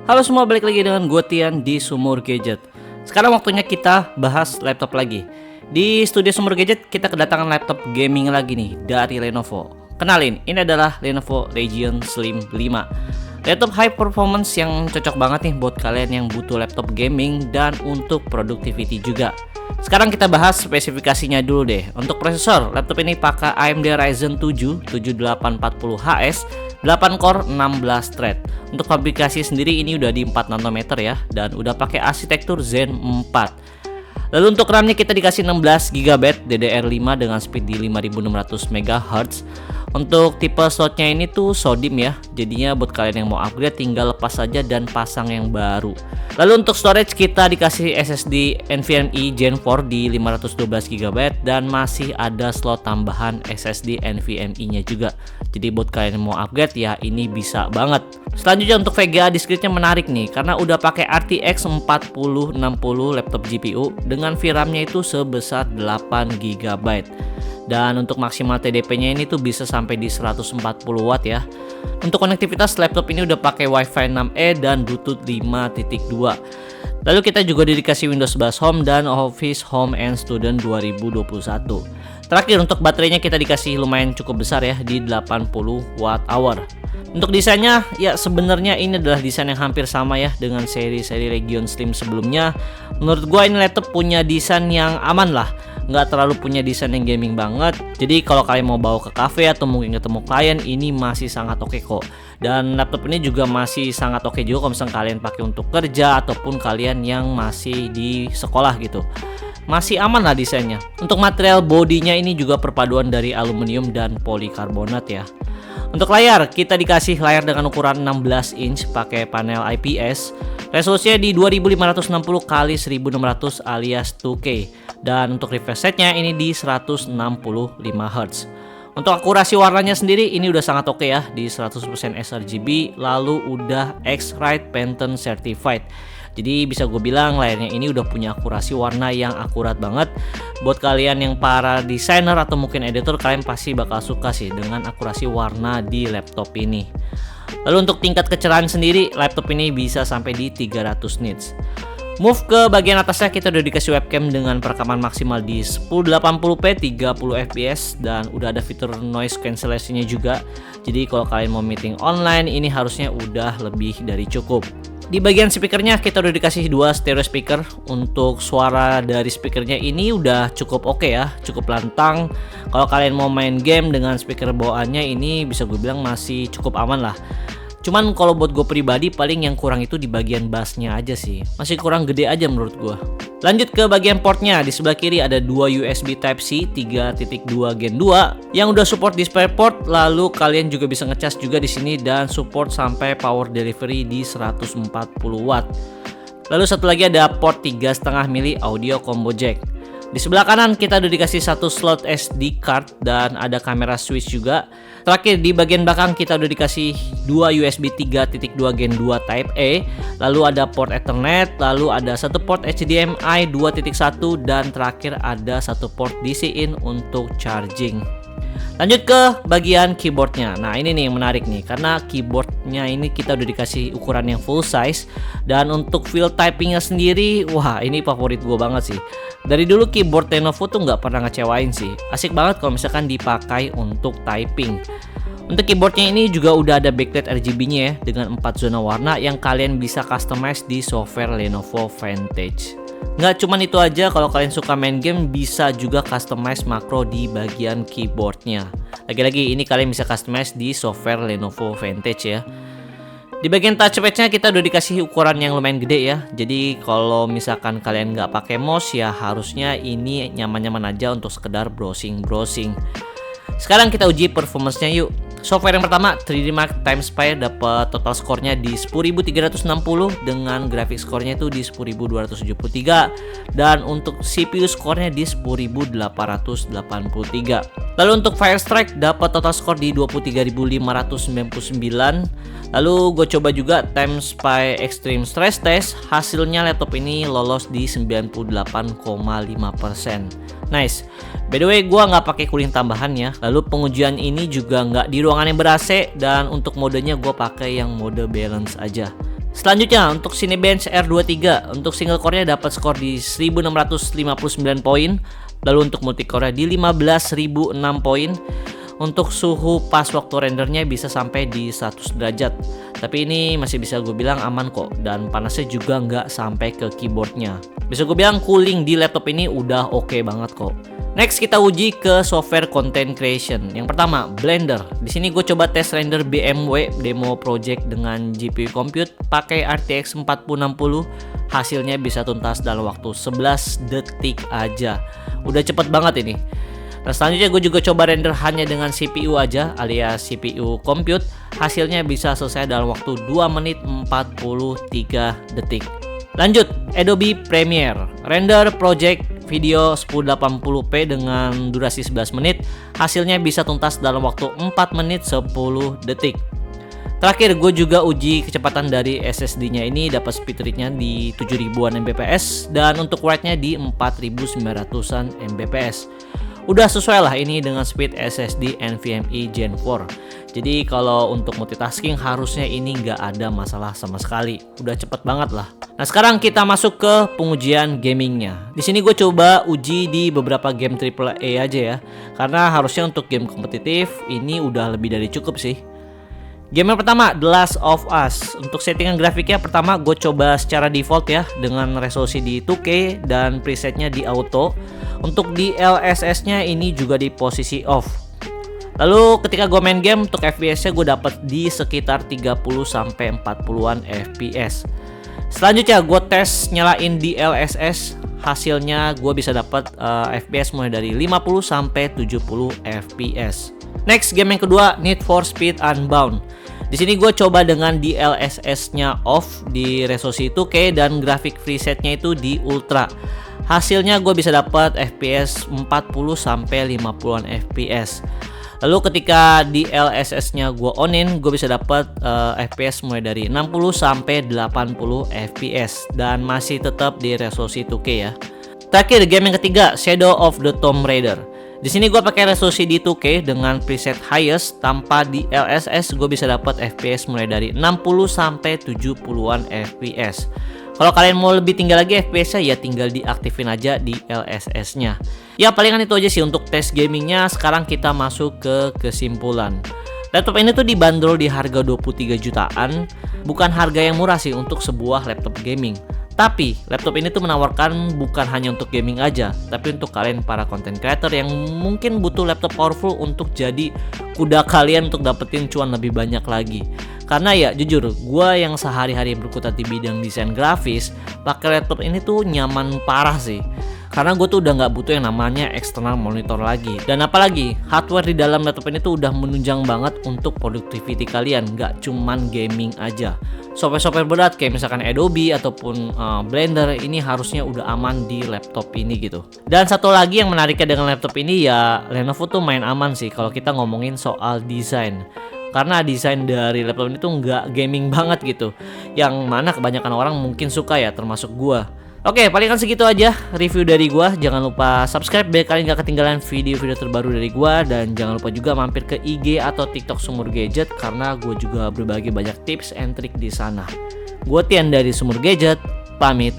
Halo semua, balik lagi dengan gue Tian di Sumur Gadget. Sekarang waktunya kita bahas laptop lagi. Di studio Sumur Gadget kita kedatangan laptop gaming lagi nih dari Lenovo. Kenalin, ini adalah Lenovo Legion Slim 5. Laptop high performance yang cocok banget nih buat kalian yang butuh laptop gaming dan untuk productivity juga. Sekarang kita bahas spesifikasinya dulu deh. Untuk prosesor, laptop ini pakai AMD Ryzen 7 7840HS 8 core 16 thread. Untuk fabrikasi sendiri ini udah di 4 nanometer ya, dan udah pakai arsitektur Zen 4. Lalu untuk RAM-nya kita dikasih 16 GB DDR5 dengan speed di 5600 MHz. Untuk tipe slotnya ini tuh SODIMM ya, jadinya buat kalian yang mau upgrade tinggal lepas saja dan pasang yang baru. Lalu untuk storage kita dikasih SSD NVMe Gen 4 di 512 GB dan masih ada slot tambahan SSD NVMe-nya juga. Jadi buat kalian yang mau upgrade ya ini bisa banget. Selanjutnya untuk VGA discrete-nya menarik nih karena udah pakai RTX 4060 laptop GPU dengan VRAM-nya itu sebesar 8 GB. Dan untuk maksimal TDP-nya ini tuh bisa sampai di 140 watt ya. Untuk konektivitas laptop ini udah pakai Wi-Fi 6E dan Bluetooth 5.2. Lalu kita juga dikasih Windows 11 Home dan Office Home and Student 2021. Terakhir untuk baterainya kita dikasih lumayan cukup besar ya di 80 watt hour. Untuk desainnya ya sebenarnya ini adalah desain yang hampir sama ya dengan seri-seri Legion Slim sebelumnya. Menurut gua ini laptop punya desain yang aman lah, nggak terlalu punya desain yang gaming banget. Jadi kalau kalian mau bawa ke cafe atau mungkin ketemu klien ini masih sangat oke kok. Dan laptop ini juga masih sangat oke juga kalau misalnya kalian pakai untuk kerja ataupun kalian yang masih di sekolah gitu. Masih aman lah desainnya. Untuk material bodinya ini juga perpaduan dari aluminium dan polikarbonat ya. Untuk layar, kita dikasih layar dengan ukuran 16 inch pakai panel IPS. Resolusinya di 2560 x 1600 alias 2K. Dan untuk refresh rate-nya ini di 165 Hz. Untuk akurasi warnanya sendiri ini udah sangat oke ya, di 100% sRGB, lalu udah X-Rite Pantone Certified. Jadi bisa gue bilang layarnya ini udah punya akurasi warna yang akurat banget. Buat kalian yang para desainer atau mungkin editor, kalian pasti bakal suka sih dengan akurasi warna di laptop ini. Lalu untuk tingkat kecerahan sendiri, laptop ini bisa sampai di 300 nits. Move ke bagian atasnya, kita udah dikasih webcam dengan perekaman maksimal di 1080p 30 fps dan udah ada fitur noise cancellation-nya juga. Jadi kalau kalian mau meeting online ini harusnya udah lebih dari cukup. Di bagian speakernya kita udah dikasih 2 stereo speaker. Untuk suara dari speakernya ini udah cukup oke ya, cukup lantang. Kalau kalian mau main game dengan speaker bawaannya ini bisa gue bilang masih cukup aman lah. Cuman kalau buat gue pribadi paling yang kurang itu di bagian bassnya aja sih, masih kurang gede aja menurut gue. Lanjut ke bagian portnya, di sebelah kiri ada 2 USB Type-C 3.2 Gen 2 yang udah support DisplayPort. Lalu kalian juga bisa ngecas juga di sini dan support sampai power delivery di 140 watt. Lalu satu lagi ada port 3,5 mili audio combo jack. Di sebelah kanan kita udah dikasih 1 slot SD card dan ada kamera switch juga. Terakhir di bagian belakang kita udah dikasih 2 USB 3.2 Gen 2 Type A. Lalu ada port Ethernet, lalu ada 1 port HDMI 2.1 dan terakhir ada 1 port DC-in untuk charging. Lanjut ke bagian keyboardnya. Nah ini nih yang menarik nih, karena keyboardnya ini kita udah dikasih ukuran yang full size. Dan untuk feel typingnya sendiri, wah ini favorit gue banget sih. Dari dulu keyboard Lenovo tuh nggak pernah ngecewain sih. Asik banget kalau misalkan dipakai untuk typing. Untuk keyboardnya ini juga udah ada backlight RGB-nya ya, dengan 4 zona warna yang kalian bisa customize di software Lenovo Vantage. Nggak cuman itu aja, kalau kalian suka main game bisa juga customize makro di bagian keyboardnya. Lagi-lagi ini kalian bisa customize di software Lenovo Vantage ya. Di bagian touchpad-nya kita udah dikasih ukuran yang lumayan gede ya. Jadi kalau misalkan kalian nggak pakai mouse ya harusnya ini nyaman-nyaman aja untuk sekedar browsing-browsing. Sekarang kita uji performance-nya yuk. Software yang pertama 3D Mark Timespire dapat total skornya di 10.360 dengan graphic skornya itu di 10.273 dan untuk CPU skornya di 10.883. Lalu untuk Firestrike dapat total skor di 23.599. Lalu gue coba juga Timespy Extreme Stress Test, hasilnya laptop ini lolos di 98,5%. Nice. By the way, gua nggak pakai cooling tambahan ya. Lalu pengujian ini juga nggak di ruangan yang ber-AC dan untuk modenya gua pakai yang mode balance aja. Selanjutnya untuk Cinebench R23, untuk single core-nya dapat skor di 1659 poin, lalu untuk multicore-nya di 15.006 poin. Untuk suhu pas waktu rendernya bisa sampai di 100 derajat. Tapi ini masih bisa gue bilang aman kok, dan panasnya juga nggak sampai ke keyboardnya. Bisa gue bilang cooling di laptop ini udah oke banget kok. Next kita uji ke software content creation. Yang pertama Blender. Di sini gue coba tes render BMW demo project dengan GPU compute pakai RTX 4060. Hasilnya bisa tuntas dalam waktu 11 detik aja. Udah cepet banget ini. Nah, selanjutnya gue juga coba render hanya dengan CPU aja alias CPU compute. Hasilnya bisa selesai dalam waktu 2 menit 43 detik. Lanjut, Adobe Premiere. Render project video 1080p dengan durasi 11 menit. Hasilnya bisa tuntas dalam waktu 4 menit 10 detik. Terakhir gue juga uji kecepatan dari SSD-nya ini, dapat speed rate-nya di 7000-an Mbps dan untuk write-nya di 4900-an Mbps. Udah sesuai lah ini dengan speed SSD NVMe Gen 4. Jadi kalau untuk multitasking harusnya ini nggak ada masalah sama sekali. Udah cepet banget lah. Nah sekarang kita masuk ke pengujian gamingnya. Di sini gue coba uji di beberapa game AAA aja ya. Karena harusnya untuk game kompetitif ini udah lebih dari cukup sih. Game yang pertama, The Last of Us. Untuk settingan grafiknya pertama gue coba secara default ya, dengan resolusi di 2K dan presetnya di auto. Untuk di LSS-nya ini juga di posisi off. Lalu ketika gue main game, untuk FPS-nya gue dapat di sekitar 30-40an FPS. Selanjutnya gue tes nyalain di LSS. Hasilnya gue bisa dapat FPS mulai dari 50-70 FPS. Next, game yang kedua, Need for Speed Unbound. Di sini gue coba dengan DLSS-nya off di resolusi 2K dan grafik presetnya itu di ultra. Hasilnya gue bisa dapat FPS 40-50an FPS. Lalu ketika DLSS-nya gue onin, gue bisa dapat FPS mulai dari 60-80 FPS dan masih tetap di resolusi 2K ya. Terakhir, game yang ketiga, Shadow of the Tomb Raider. Di sini gue pakai resolusi di 2K dengan preset highest. Tanpa di LSS gue bisa dapat FPS mulai dari 60-70an FPS. Kalau kalian mau lebih tinggi lagi FPS-nya ya tinggal diaktifin aja di LSS-nya. Ya palingan itu aja sih untuk tes gamingnya. Sekarang kita masuk ke kesimpulan. Laptop ini tuh dibanderol di harga 23 jutaan. Bukan harga yang murah sih untuk sebuah laptop gaming. Tapi laptop ini tuh menawarkan bukan hanya untuk gaming aja, tapi untuk kalian para content creator yang mungkin butuh laptop powerful untuk jadi kuda kalian untuk dapetin cuan lebih banyak lagi. Karena ya jujur, gue yang sehari-hari berkutat di bidang desain grafis, pakai laptop ini tuh nyaman parah sih. Karena gue tuh udah nggak butuh yang namanya external monitor lagi. Dan apalagi hardware di dalam laptop ini tuh udah menunjang banget untuk productivity kalian, nggak cuman gaming aja. Software-software berat kayak misalkan Adobe ataupun Blender ini harusnya udah aman di laptop ini gitu. Dan satu lagi yang menariknya dengan laptop ini ya, Lenovo tuh main aman sih kalau kita ngomongin soal desain. Karena desain dari laptop ini tuh nggak gaming banget gitu, yang mana kebanyakan orang mungkin suka ya, termasuk gua. Oke, palingan segitu aja review dari gua. Jangan lupa subscribe biar kalian gak ketinggalan video-video terbaru dari gua. Dan jangan lupa juga mampir ke IG atau TikTok Sumur Gadget, karena gua juga berbagi banyak tips and trik di sana. Gua Tian dari Sumur Gadget, pamit.